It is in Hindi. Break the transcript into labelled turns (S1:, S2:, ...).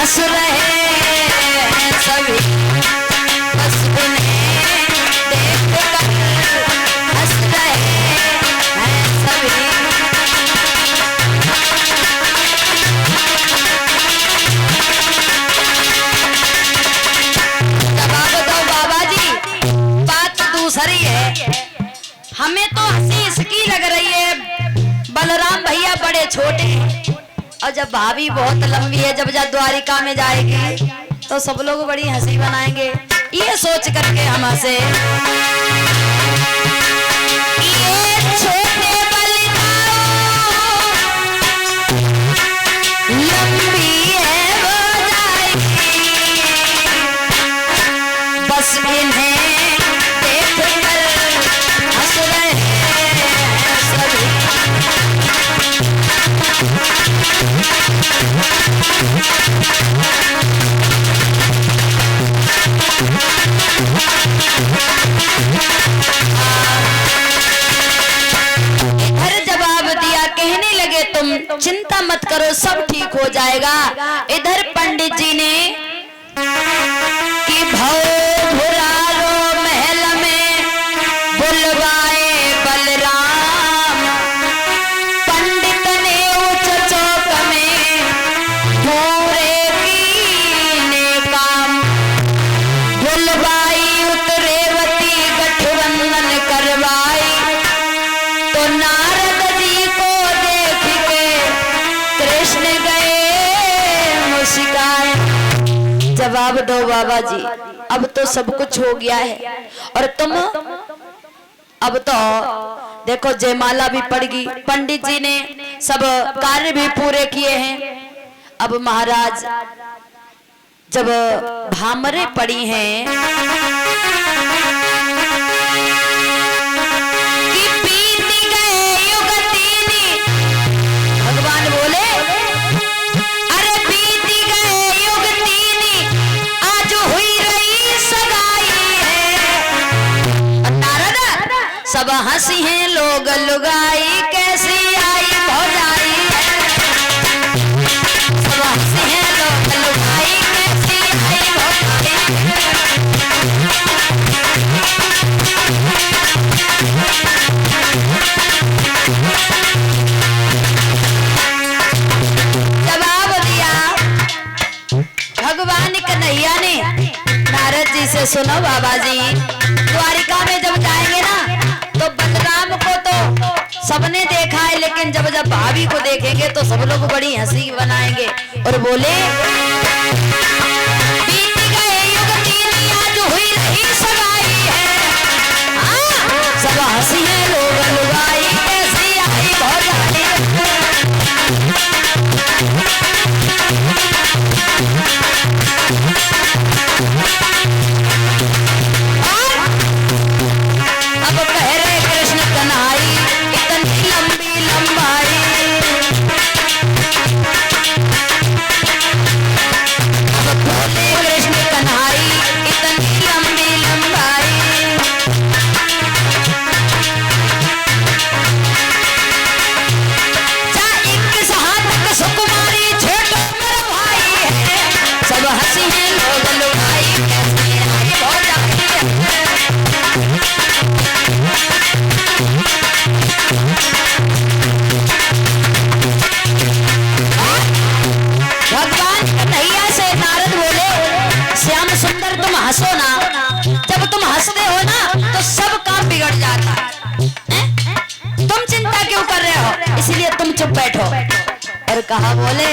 S1: हंस रहे हैं सभी, बस उन्हें देख कर हंस रहे हैं सभी। जवाब दो बाबा जी, बात दूसरी है। हमें तो हंसी इसकी लग रही है, बलराम भैया बड़े छोटे हैं और जब भाभी बहुत लंबी है, जब द्वारिका में जाएगी तो सब लोग बड़ी हंसी बनाएंगे, ये सोच करके हम हंसे। ये छोटे बलिदाओ लंबी है वो जाएगी, बस इन्हें देख कर हंस रहे हैं सभी। इधर जवाब दिया, कहने लगे तुम चिंता मत करो, सब ठीक हो जाएगा। इधर पंडित जी ने कि भव भुरारो महल में बुलवाए बलराम, पंडित ने उच्च चौक में पूरे कीने काम, बुलवाई उतरेवती गठबंधन करवाई, तो नारद जी को देख के कृष्ण गए मुस्काए। जवाब दो बाबा जी, अब तो सब कुछ हो गया है और तुम अब तो देखो जयमाला भी पड़ गई, पंडित जी ने सब कार्य भी पूरे किए हैं। अब महाराज जब भामरे पड़ी हैं कि बीत गए युग तीनी, भगवान बोले अरे बीत गए युग तीनी, आज हुई रही सगाई है। नारद सब हंसी हैं लोग लुगाई, कैसी आई भौजाई है। सब हंसी हैं लोग लुगाई, कैसी आई भौजाई है। जवाब दिया भगवान कन्हैया ने नारद जी से, सुनो बाबा जी, द्वारिका में जब जाएंगे ना तो बलराम को तो सबने देखा है, लेकिन जब जब भाभी को देखेंगे तो सब लोग बड़ी हंसी बनाएंगे और बोले बीत गए युग तीनी, आज हुई रही सगाई है। सब हंसी है लोग लुगाई, कैसी आई भौजाई है। अब कह रहे कृष्ण कन्हाई, इतनी लंबी लंबाई, अब बोले कृष्ण कन्हाई, इतनी लंबी लंबाई। जा 21 हाथ सुकुमारी, छोटो मेरा भाई है। सब हंसी है लोग लुगाई, कैसी आई भौजाई है। भगवान कन्हैया से नारद बोले, श्याम सुंदर तुम हंसो ना, जब तुम हंसते हो ना तो सब काम बिगड़ जाता है। तुम चिंता क्यों कर रहे हो, इसलिए तुम चुप बैठो। और कहा बोले